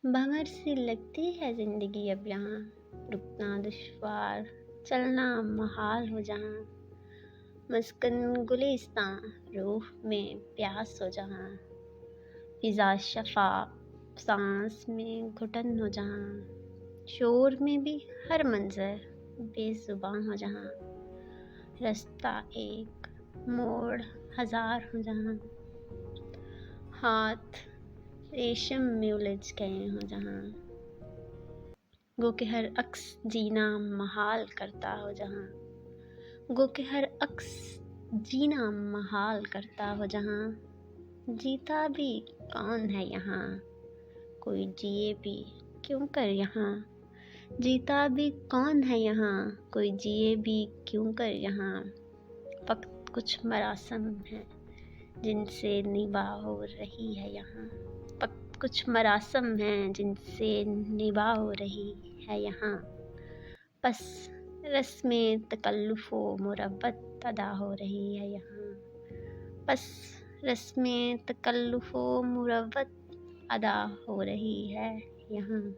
भंवर सी लगती है जिंदगी अब यहाँ, रुकना दुश्वार, चलना मुहाल हो जहाँ। मस्कन गुलिस्तां, रूह में प्यास हो जहाँ। फिजा शफाफ, सांस में घुटन हो जहाँ। शोर में भी हर मंजर बेजुबान हो जहाँ। रास्ता एक, मोड़ हजार हो जहाँ। हाथ रेशम में उलझ गए हो जहाँ। गो के हर अक्स जीना महाल करता हो जहाँ। गो के हर अक्स जीना महाल करता हो जहाँ। जीता भी कौन है यहाँ, कोई जिए भी क्यों कर यहाँ। जीता भी कौन है यहाँ, कोई जिए भी क्यों कर यहाँ। वक्त कुछ मरासम है जिनसे निभा हो रही है यहाँ। वक्त कुछ मरासम हैं जिनसे निभा हो रही है यहाँ। बस रस्में तकल्लुफ़ो मुरव्वत अदा हो रही है यहाँ। बस रस्में तकल्लुफ़ो मुरव्वत अदा हो रही है यहाँ।